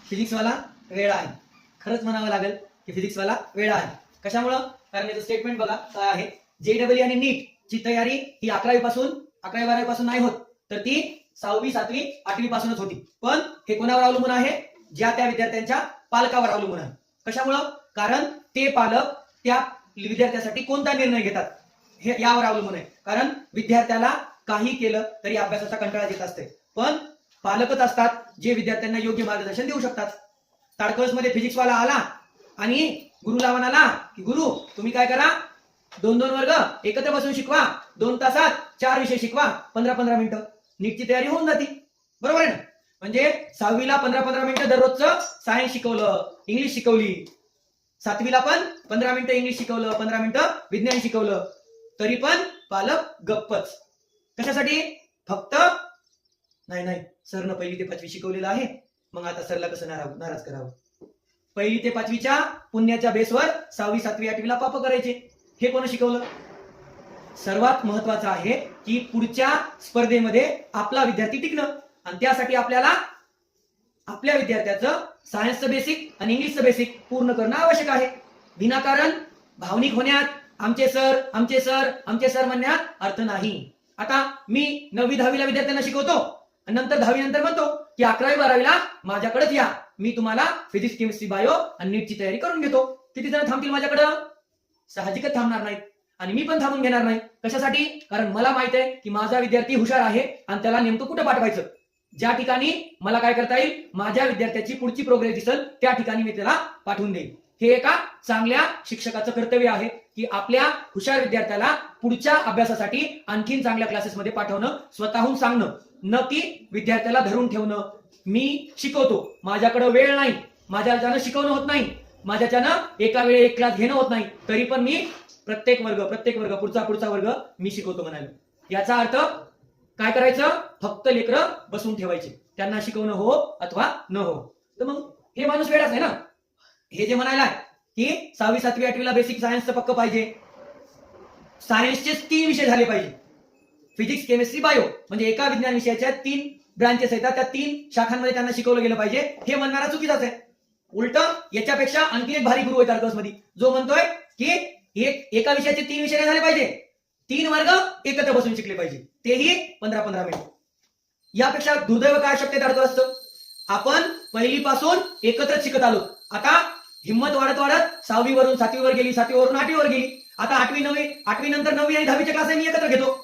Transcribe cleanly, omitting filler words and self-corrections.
फिजिक्सवाला वेळा आहे. खरंच म्हणावं लागेल की फिजिक्सवाला वेळा आहे. कशामुळं? कारण याचं स्टेटमेंट बघा काय आहे. JEE आणि नीट ची तयारी ही 11वी बारावी पासून नाही होत, तर ती 6वी 7वी 8वी पासूनच होती. पण हे कोणावर अवलंबून आहे? ज्या त्या विद्यार्थ्यांच्या पालकावर अवलंबून आहे. कशामुळं? कारण ते पालक त्या विद्यार्थ्यासाठी कोणता निर्णय घेतात हे यावर अवलंबून आहे. कारण विद्यार्थ्याला काही केलं तरी अभ्यासाचा कंटाळा येत असते, पण पालकच असतात जे विद्यार्थ्यांना योग्य मार्गदर्शन देऊ शकतात. ताडकळस मध्ये फिजिक्सवाला आला आणि गुरुला म्हणाला की गुरु तुम्ही काय करा, 2-2 वर्ग एकत्र बसून शिकवा, 2 तासात 4 विषय शिकवा, 15-15 मिनिटं, नीटची तयारी होऊन जाते. बरोबर आहे ना? म्हणजे 6वीला 15-15 मिनिटं दररोजचं सायन्स शिकवलं, इंग्लिश शिकवली. 7वीला पण 15 मिनिटं इंग्लिश शिकवलं, 15 मिनिटं विज्ञान शिकवलं, तरी पण पालक गप्पच. कशासाठी? फक्त नाही सरनं 1ली ते 5वी शिकवलेलं आहे, मग आता सरला कसं नाराज करावं. 1ली ते 5वीच्या पुण्याच्या बेसवर 6वी 7वी 8वीला पाप करायचे. हे कोण शिकवलं? सर्वात महत्वाचं आहे की पुढच्या स्पर्धेमध्ये आपला विद्यार्थी टिकणं, आणि त्यासाठी आपल्याला आपल्या विद्यार्थ्याचं सायन्सचं बेसिक आणि इंग्लिशचं बेसिक पूर्ण करणं आवश्यक आहे. विनाकारण भावनिक होण्यात आमचे सर म्हणण्यात अर्थ नाही. आता मी 9वी 10वीला विद्यार्थ्यांना शिकवतो आणि नंतर 10वी नंतर म्हणतो की 11वी 12वीला माझ्याकडेच या, मी तुम्हाला फिजिक्स केमिस्ट्री बायो आणि नीटची तयारी करून घेतो. किती जण थांबतील माझ्याकडं? साहजिकच थांबणार नाहीत, आणि मी पण थांबून घेणार नाही. कशासाठी? कारण मला माहित आहे की माझा विद्यार्थी हुशार आहे आणि त्याला नेमकं कुठं पाठवायचं. ज्या ठिकाणी मला काय करता येईल, माझ्या विद्यार्थ्याची पुढची प्रोग्रेस दिसेल त्या ठिकाणी मी त्याला पाठवून देईन. हे एका चांगल्या शिक्षकाचं कर्तव्य आहे की आपल्या हुशार विद्यार्थ्याला पुढच्या अभ्यासासाठी आणखीन चांगल्या क्लासेसमध्ये पाठवणं, स्वतःहून सांगणं, न की विद्यार्थ्याला धरून ठेवणं. मी शिकवतो, माझ्याकडे वेळ नाही, माझ्याच्यानं शिकवणं होत नाही, माझ्याच्यानं एका वेळी एक क्लास घेणं होत नाही, तरी पण मी प्रत्येक वर्ग पुढचा वर्ग मी शिकवतो म्हणाले. याचा अर्थ काय करायचं? फक्त लेकरं बसून ठेवायचे, त्यांना शिकवणं हो अथवा न हो. तर मग हे माणूस वेळाच आहे ना. हे जे म्हणायला की 6वी 7वी 8वीला बेसिक सायन्सचं पक्क पाहिजे, सायन्सचे 3 विषय झाले पाहिजे, फिजिक्स केमिस्ट्री बायो, म्हणजे एका विज्ञान विषयाच्या 3 ब्रांचेस आहेत, त्या 3 शाखांमध्ये त्यांना शिकवलं गेलं पाहिजे. हे म्हणणारा चुकीचाच आहे. उलट याच्यापेक्षा आणखी एक भारी गुरु आहे ताडकळस मध्ये, जो म्हणतोय की एका विषयाचे 3 विषय नाही झाले पाहिजे, 3 वर्ग एकत्र बसून शिकले पाहिजे, तेही 15-15 मिनिट. यापेक्षा दुर्दैव काय शक्य ताडकळसचं? आपण 1ली पासून एकत्रच शिकत आलो, आता हिंमत वाढत 6वी वरून 7वी वर गेली, 7वी वरून 8वी वर गेली, आता 8वी नंतर 9वी आणि 10वीचे क्लास मी एकत्र घेतो.